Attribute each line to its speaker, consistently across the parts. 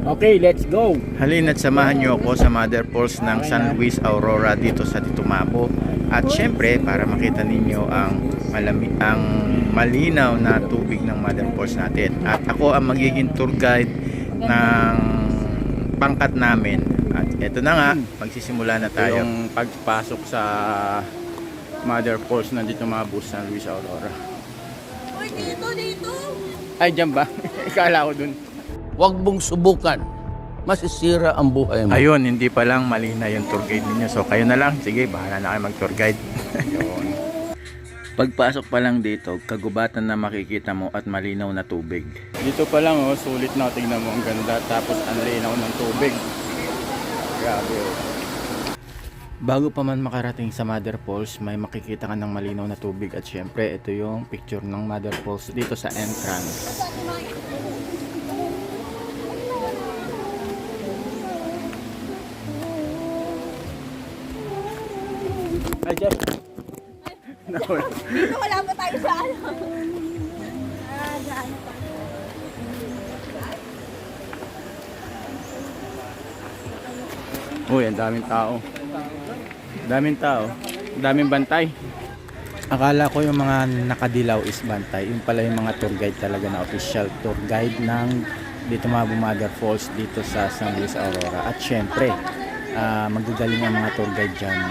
Speaker 1: Okay, let's go.
Speaker 2: Halina't samahan niyo ako sa Mother Falls ng San Luis Aurora dito sa Ditumabo. At syempre, para makita ninyo ang malinaw na tubig ng Mother Falls natin. At ako ang magiging tour guide ng pangkat namin. At eto na nga, magsisimula na tayo. Yung pagpasok sa Mother Falls ng Ditumabo, San Luis Aurora.
Speaker 3: Uy, dito!
Speaker 2: Ay, dyan ba? Ikala ko dun.
Speaker 1: Huwag mong subukan. Masisira ang buhay mo.
Speaker 2: Ayun, hindi pa lang mali na yung tour guide ninyo. So kayo na lang, sige, bahala na kayo mag tour guide. Ayun. Pagpasok pa lang dito, kagubatan na makikita mo at malinaw na tubig. Dito pa lang oh, sulit na, tingnan mo, ang ganda. Tapos ang linaw ng tubig. Grabe oh. Bago pa man makarating sa Mother Falls, may makikita ka ng malinaw na tubig. At syempre, ito yung picture ng Mother Falls dito sa entrance. Ay, Jeff.
Speaker 3: Dito wala pa tayo sa ano. Daan pa.
Speaker 2: Uy, ang daming tao. Daming tao. Daming bantay. Akala ko yung mga nakadilaw is bantay. Yung pala yung mga tour guide talaga na official tour guide ng Ditumabo Mother Falls dito sa San Luis Aurora. At syempre, magagaling ang mga tour guide dyan.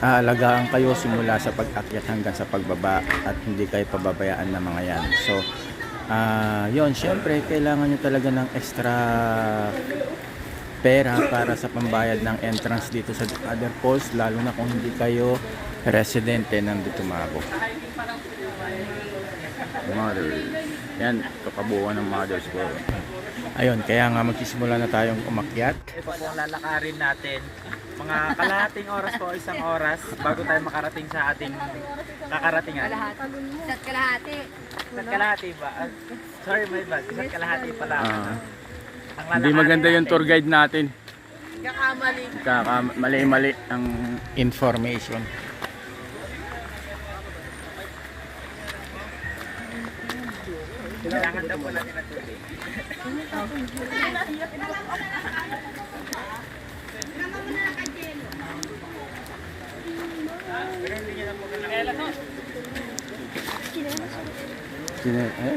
Speaker 2: Aalagaan kayo simula sa pag-akyat hanggang sa pagbaba at hindi kayo pababayaan ng mga yan. So, yun, syempre, kailangan nyo talaga ng extra pera para sa pambayad ng entrance dito sa Mother Falls, lalo na kung hindi kayo residente ng Ditumabo. Mothers. Yan, kakabuuan ng Mothers World. Ayun, kaya nga magsisimula na tayong umakyat.
Speaker 4: Ito po ang lalakarin natin. Mga kalahating oras po, isang oras bago tayo makarating sa ating kakaratingan.
Speaker 3: Isa't kalahati.
Speaker 4: Isa't kalahati ba? Sorry, my bad. Isa't kalahati pala. Ang
Speaker 2: Hindi maganda yung tour guide natin.
Speaker 3: Kakamali.
Speaker 2: Mali-mali ang information.
Speaker 4: Kailangan daw po natin ang tubig.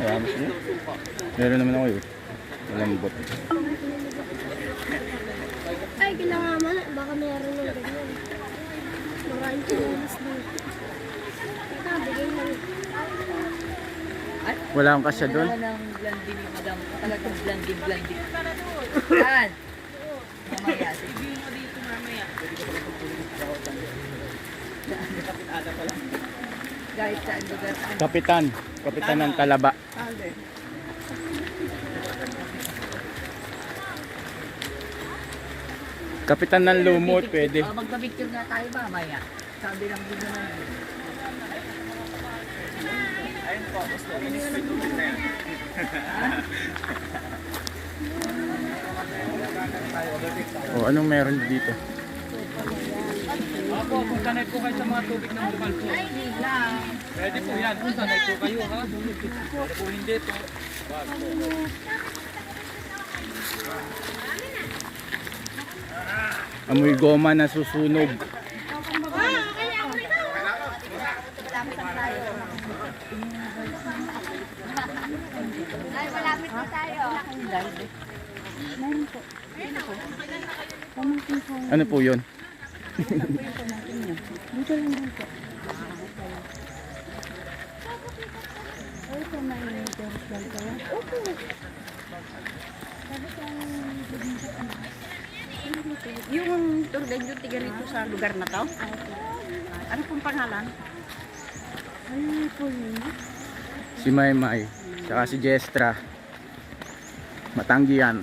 Speaker 2: Ramos niya. Meron naman ako yun. Malambot.
Speaker 5: Ay, kailangan man. Baka mayroon ng ganyan. Mga insurance din. Bigay na rin.
Speaker 2: Wala akong kasya doon.
Speaker 3: Wala nang blondie ni madam. Talagang blondie. Yan. Mamaya. Sabihin mo dito mamaya. Guys, saan lugar?
Speaker 2: Kapitan ng Talaba. Kapitan ng Lumot, pwede.
Speaker 3: Magpa-picture nga tayo mamaya. Sabi lang din naman.
Speaker 4: Ayun po, gusto. Inis may tubig na yan.
Speaker 2: O, anong meron dito?
Speaker 4: Opo, kung sanay po kayo sa mga tubig ng bukal po. Pwede po yan. Kung sanay po kayo, ha? Pero po hindi po. Wag po.
Speaker 2: Amoy goma na susunog.
Speaker 3: Ay, malapit na tayo.
Speaker 2: Ano po yun?
Speaker 6: Yung tour guide yung tiga rito sa lugar na to? Ano pong pangalan? Ay, po yun.
Speaker 2: Si Maymay. Saka si Jestra. Matanggihan.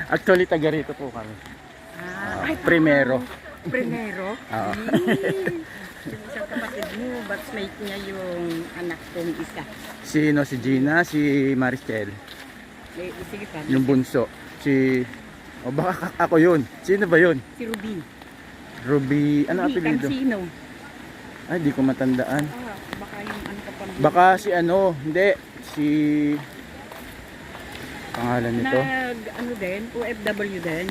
Speaker 2: Actually, taga rito po kami. Primero.
Speaker 6: Primero?
Speaker 2: Oo.
Speaker 6: Yung isang kapatid mo, batchmate niya yung anak kong isa.
Speaker 2: Sino? Si Gina, si Maricel.
Speaker 6: Sige pa.
Speaker 2: Yung bunso. Si... O baka ako yun. Sino ba yun?
Speaker 6: Si Ruby.
Speaker 2: Ruby... Ano apelido?
Speaker 6: Cansino.
Speaker 2: Ay, di ko matandaan.
Speaker 6: Baka yung ano ka pa.
Speaker 2: Baka si ano, hindi. Si... Pangalan nito?
Speaker 6: Ano din, OFW din.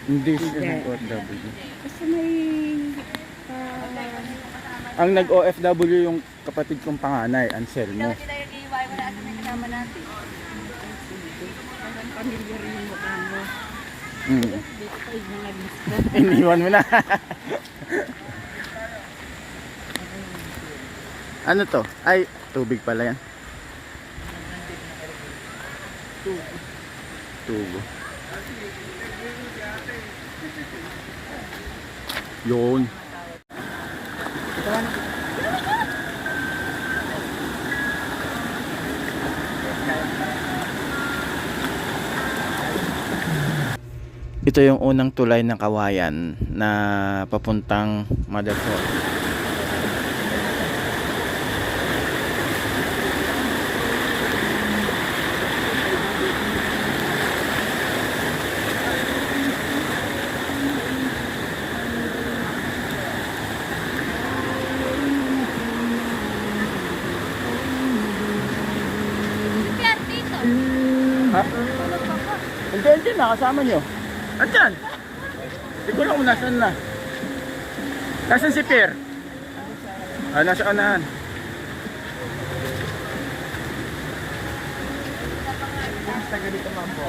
Speaker 2: Hindi siya
Speaker 6: Hindi.
Speaker 2: nag-OFW.
Speaker 6: Kasi may...
Speaker 2: Ang nag-OFW yung kapatid kong panganay, Anselmo.
Speaker 3: Hindi tayo nag-iiway, wala sa may kasama natin.
Speaker 6: Parang pamilya rin yung mukha mo. Dito pa yung mga disco.
Speaker 2: Iniwan mo na. Ano to? Ay, tubig pala yan. Tubo. Yun. Ito yung unang tulay ng Kawayan na papuntang Motherford.
Speaker 5: Kaya dito.
Speaker 2: Ha? Hindi, nakasama nyo. Andyan. Hindi ko lang kung nasan na. Nasaan si Pierre? Nasa unahan. Taga dito ma'am po.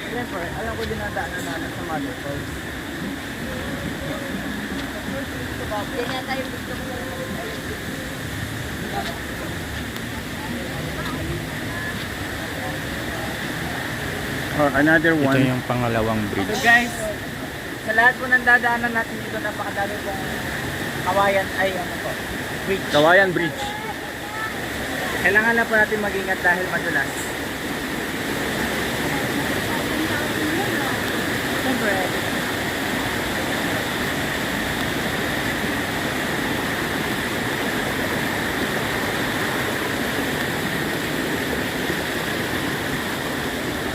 Speaker 2: Siyempre, alam ko dinadaanan namin sa Motherford.
Speaker 3: Yan yata yung gusto ko.
Speaker 2: Or another one. Ito yung pangalawang bridge.
Speaker 7: So guys, sa lahat po ng dadaanan natin dito, napakadami pong kawayan ay ano po, bridge.
Speaker 2: Kawayan Bridge.
Speaker 7: Kailangan na po natin mag-ingat dahil madulas. Siyempre,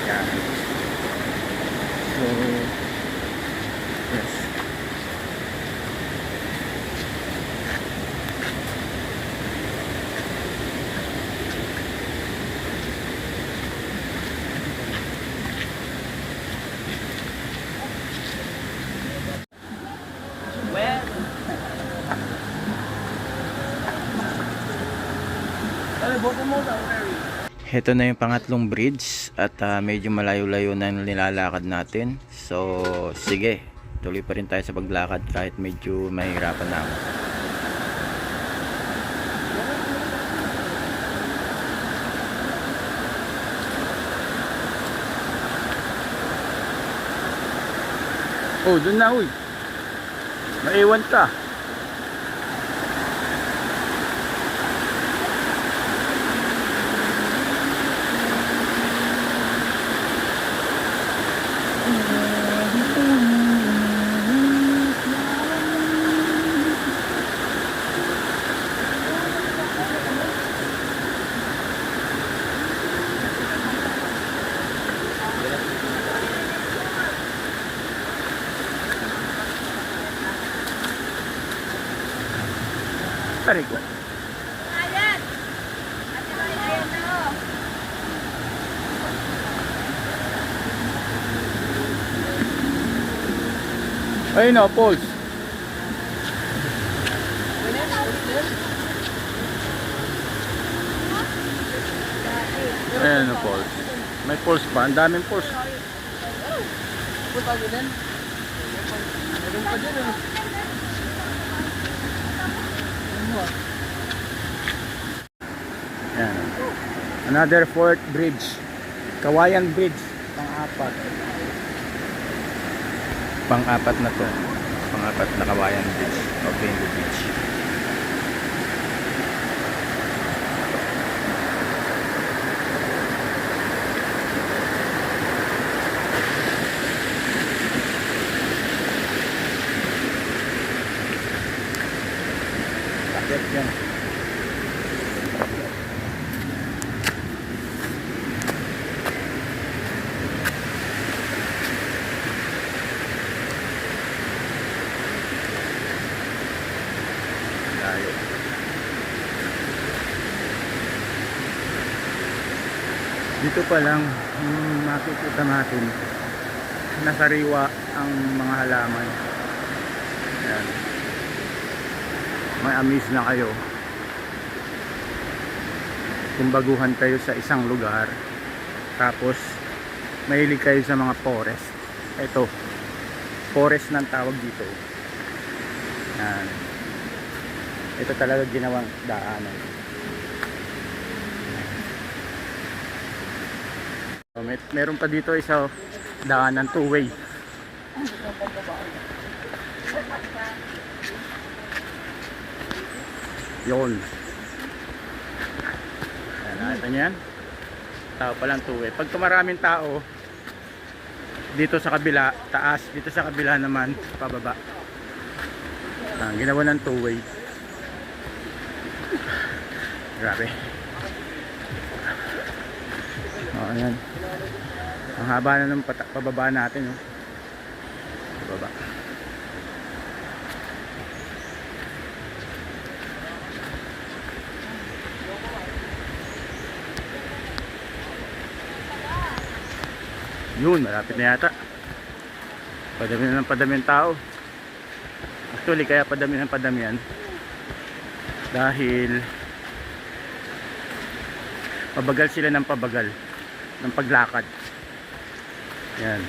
Speaker 2: Yan. So, yes. Ito na yung pangatlong bridge at medyo malayo-layo na yung nilalakad natin. So, sige. Tuloy pa rin tayo sa paglakad kahit medyo mahirapan na ako. Oh, dun na uy. Maiwan ka. Pare ko.
Speaker 5: Ayan. Ate May, ayan na oh.
Speaker 2: Ayun o, Pauls. Ayan o, Pauls. May Pauls pa. Ang daming Pauls. Ayan. Another fourth bridge. Kawayan Bridge. Pang-apat. Pang-apat na to. Pang-apat na Kawayan Bridge. O Bengo Bridge. Bakit yan? Dito pa lang makikita natin nasariwa ang mga halaman. Ayan. May amaze na kayo kung baguhan kayo sa isang lugar tapos mahilig kayo sa mga forest. Ito, forest ng tawag dito. Ayan. Ito talaga ginawang daanan. So, meron pa dito isa daanan two-way. Yun. Ayan, nakita nyo yan? Tao palang two-way. Pagka maraming tao, dito sa kabila, taas. Dito sa kabila naman, pababa. Ginawa ng two-way. Grabe. O, ayan. Ang haba na ng pababa natin. Oh. Pababa. Yun, malapit na yata. Padami na ng padami ng tao. Actually, kaya padami ng padami yan dahil pabagal sila ng pabagal ng paglakad. Yan.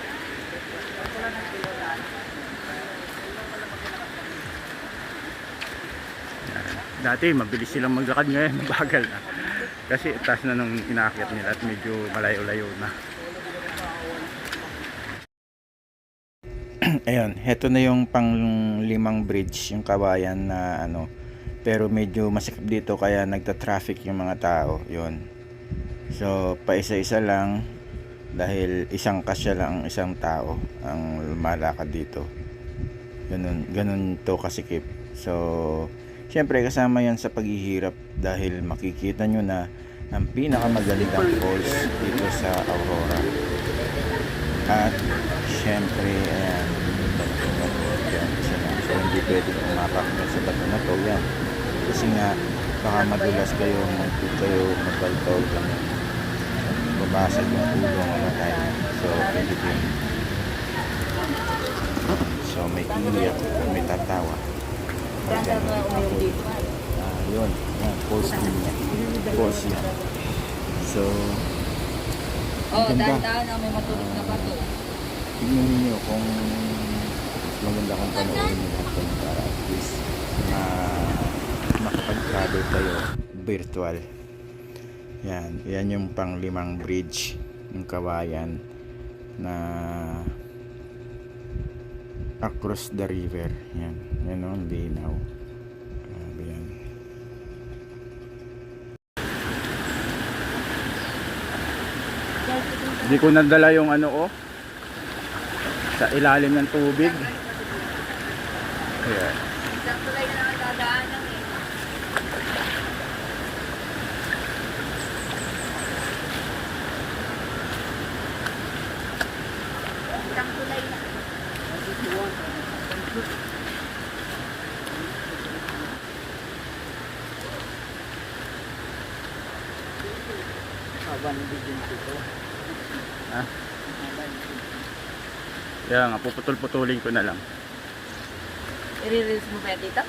Speaker 2: Dati mabilis silang maglakad, ngayon bagal na kasi taas na nung inaakyat nila at medyo malayo-layo na. Ayun, heto na yung pang-limang bridge, yung kawayan na ano, pero medyo masikip dito kaya nagta-traffic yung mga tao. Yun. So, paisa-isa lang dahil isang kasya lang ang isang tao ang malakad dito. Ganun to kasikip. So, syempre kasama yan sa paghihirap dahil makikita nyo na ang pinakamagandang falls dito sa Aurora. At syempre, ayan, yan, so hindi pwede umapak sa bato na to. Yan. Kasi nga, baka madulas kayo, magbaltaw, babasag yung ulo, mamatay. So, pwede din. So, may iiyak, may tatawa. Yun, falls din niya. Falls yan. So,
Speaker 3: dahan-dahan na may matulog na bato.
Speaker 2: tignan niyo kung maganda kung panoorin niyo natin para at least makapag-travel kayo virtual. Yan yung pang-limang bridge ng kawayan na across the river. Yan ang linaw. Grabe yan. Hindi ko nadala yung ano sa ilalim ng tubig. Ayan.
Speaker 3: Isang tulay na lang dadaanan eh. Isang tulay na.
Speaker 7: Haba ng video nito.
Speaker 2: Ha? Kaya nga, puputol-putulin ko na lang.
Speaker 3: I-release mo pa dito?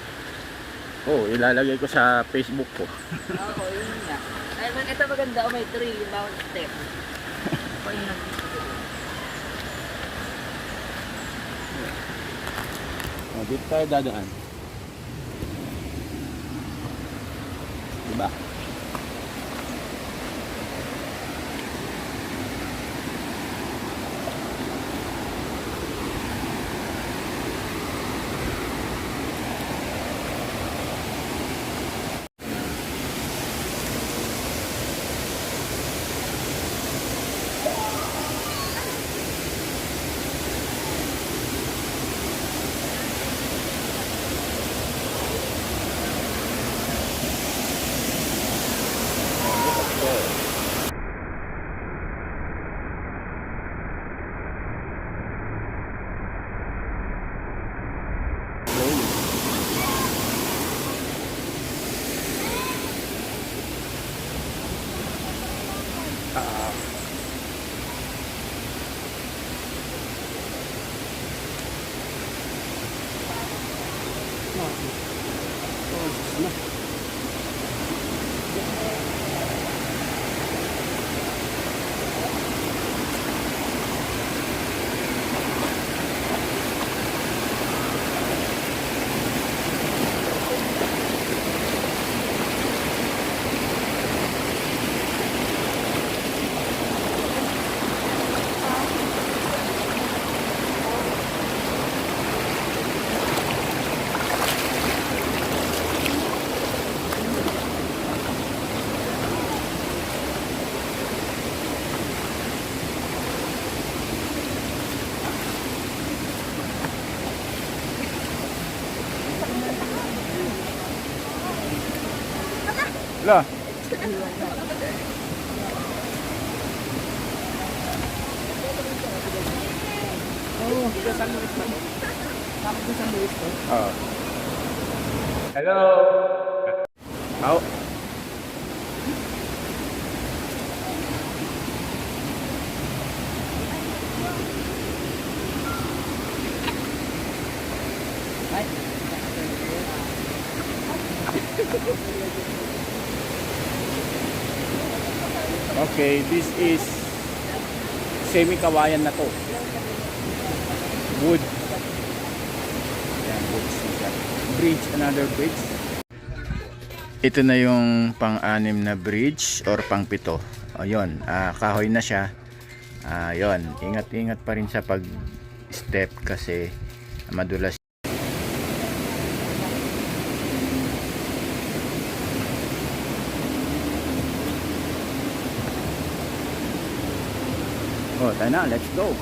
Speaker 2: Oo, ilalagay ko sa Facebook ko.
Speaker 3: Oo, yun nga. Ay, ito maganda. May 3 yung bawat step. O yun ang
Speaker 2: Dito tayo dadaan. Diba? La. Oh. Hello. How? Okay, this is semi-kawayan na to. Wood. Ayan, wood siya. Bridge, another bridge. Ito na yung pang-anim na bridge or pang-pito. Ayun, kahoy na siya. Ayun, ingat-ingat pa rin sa pag-step kasi madulas. Oh, tayo na, let's go.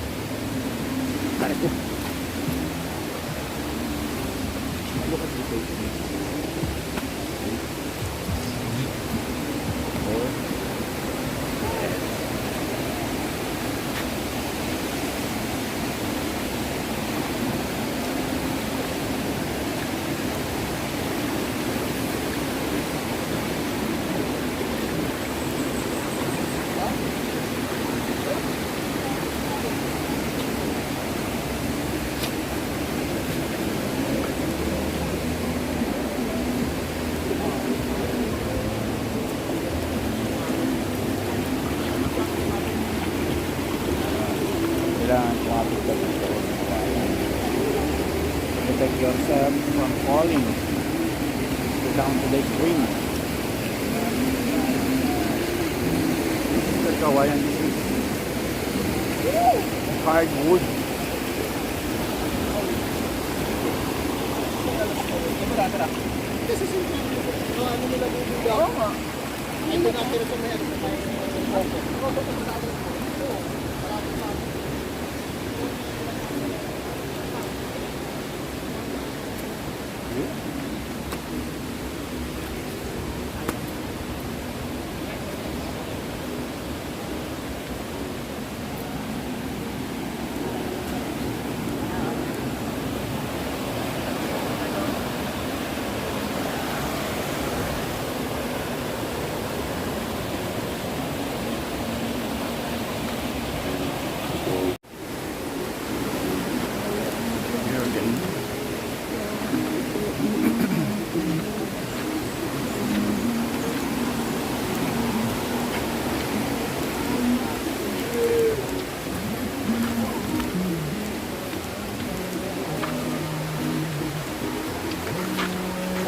Speaker 2: Tara ko. Look at this. Kailangan kumapit ka dito. Protect yourself from falling down to the stream. Ito kawayan, this is hardwood.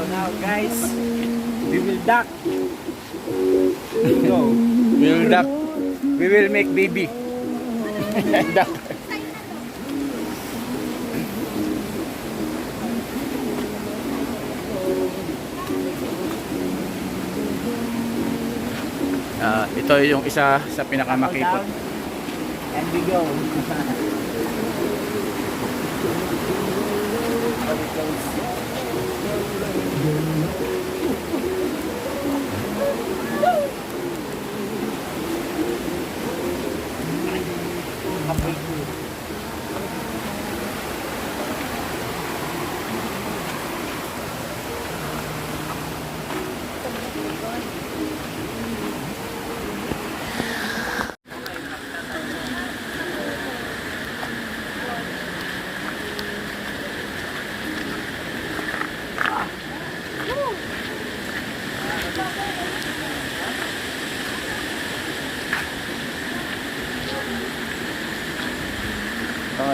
Speaker 7: So now guys, we will duck.
Speaker 2: Go. We'll duck. We will make baby. Duck. Ito yung isa sa pinakamakipot.
Speaker 7: And we go.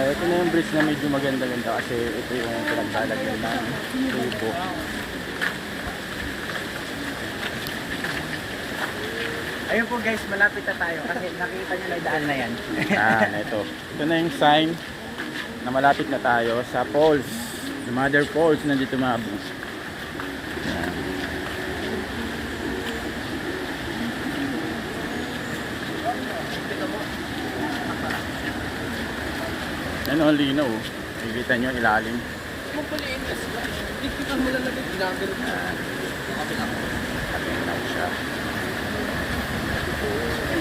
Speaker 2: Ito na yung bridge na medyo maganda-ganda kasi ito yung pinaglalagay ng tubo.
Speaker 7: Ayun po guys, malapit na tayo kasi nakita nyo na yung daan na yan.
Speaker 2: Ito. Ito na yung sign na malapit na tayo sa falls. The Mother Falls nandito mga bus. Yan o, linaw. Nakikita nyo ilalim.
Speaker 4: Mapuliin kasi. Hindi kita mo lalagay. Ginagano.
Speaker 2: siya.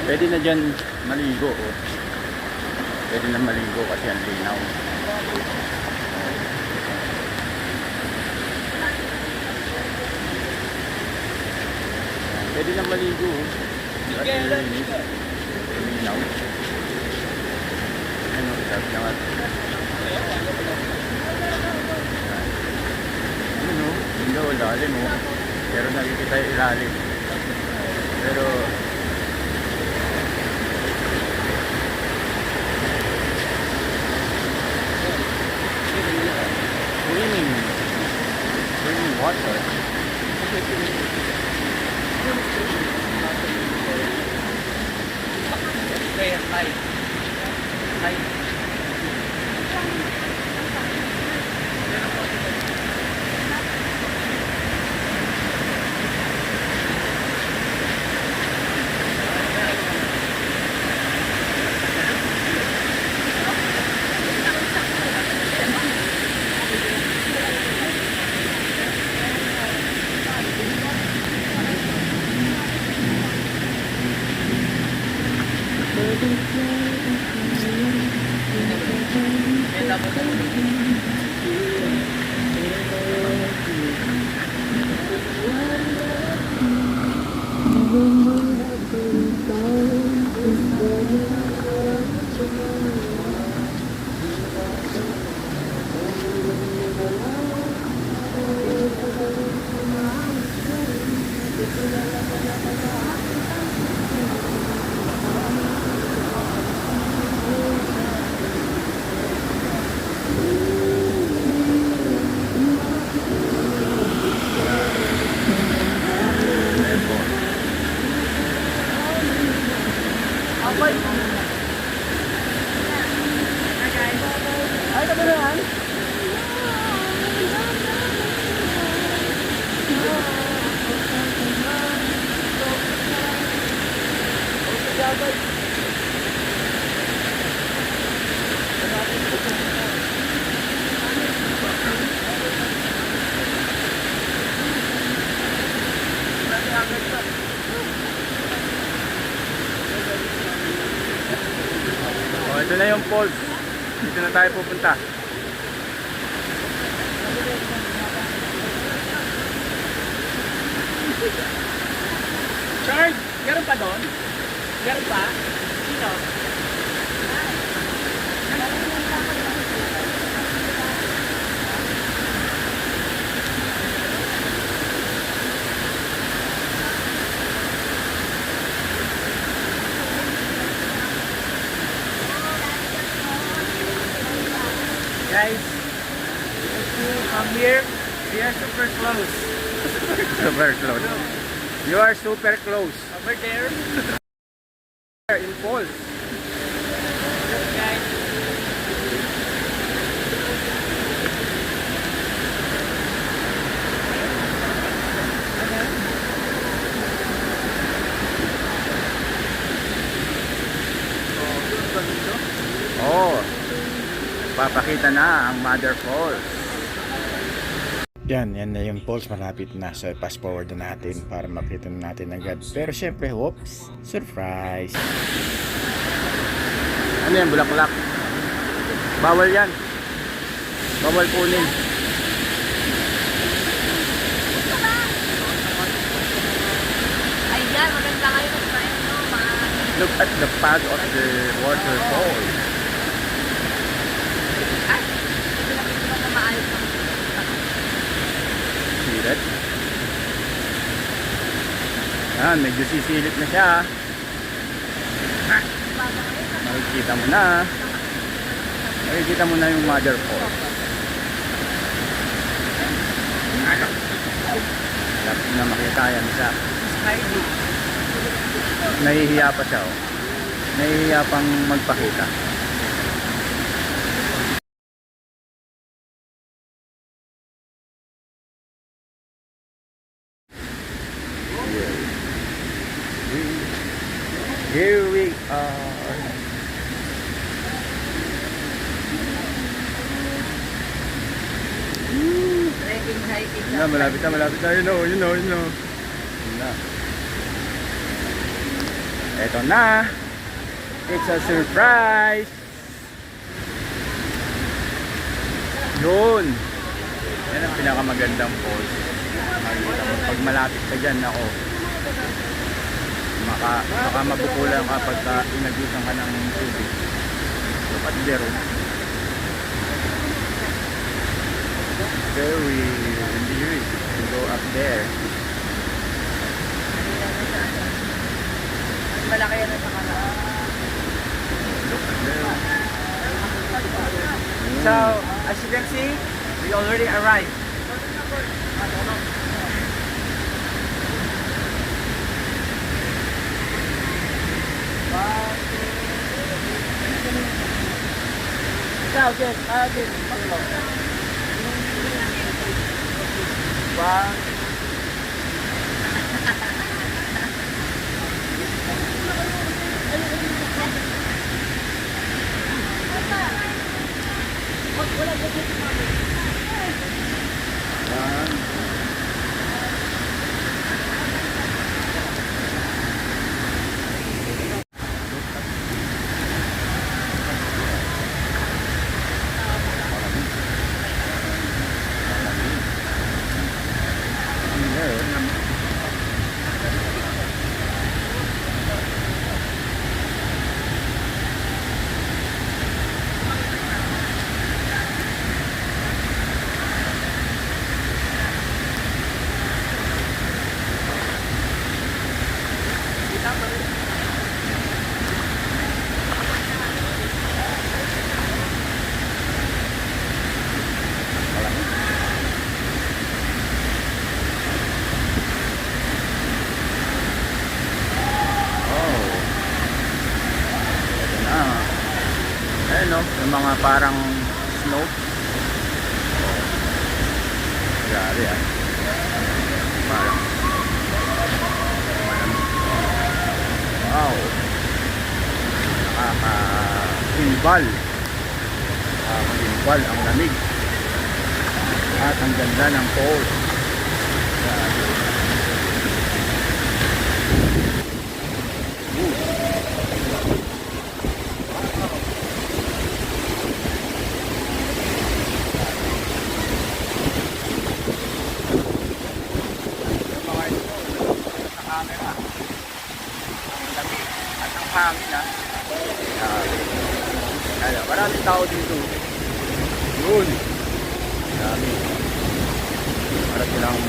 Speaker 2: Pwede na dyan maligo. Oh. Pwede na maligo kasi ang linaw. Pwede na maligo. Oh. Kasi linaw. Ano, sabi na nga. Ano, hindi ko lalim mo. Pero nakikita yung ilalim. Pero swimming water.
Speaker 7: Prayer time. Time.
Speaker 2: Oh, ito na yung falls. Dito na tayo pupunta.
Speaker 7: Charles, meron pa doon? Meron pa? Sino? Guys, if you come here, we are super close.
Speaker 2: Super close. You are super close.
Speaker 7: Over there.
Speaker 2: In falls.
Speaker 7: Guys,
Speaker 2: Oh. Papakita na ang Mother Falls. Yan na yung falls, malapit na. So, fast forward na natin para makita na natin agad. Pero syempre, whoops, surprise. Ano yan, bulaklak? Bawal yan. Bawal kunin.
Speaker 3: Ayan, maganda kayo ng tayo, no?
Speaker 2: Look at the path of the waterfall.
Speaker 3: Ay, hindi na kita na maayos ang
Speaker 2: See that? Yan, medyo sisilip na siya. Makikita mo na. Makikita mo na yung Mother Falls. Lapit na makita yan siya. Nahihiya pa siya, oh. Nahihiya pang magpakita. Here we are.
Speaker 3: trekking, hiking
Speaker 2: Na, malapit na, malapit na. You know. Yun na. Eto na. It's a surprise. Yun. Yan ang pinakamagandang falls. Makikita mo. Pag malapit ka dyan, ako. Baka mabukulan ka pagka inagusan ka ng tubig. So, pati zero. Very endearing to go up there.
Speaker 7: Malaki yan sa kanila.
Speaker 2: Look at there.
Speaker 7: So, as you can see, we already arrived. Ikaw, Jen. Jen. One.
Speaker 2: Ayun no, yung mga parang snow. Grabe ah. Parang wow. Nakaka-imbal. Nakaka-imbal ang lamig. At ang ganda ng falls. Grabe. Hangin na. Maraming tao dito. Yun. Marami. Para silang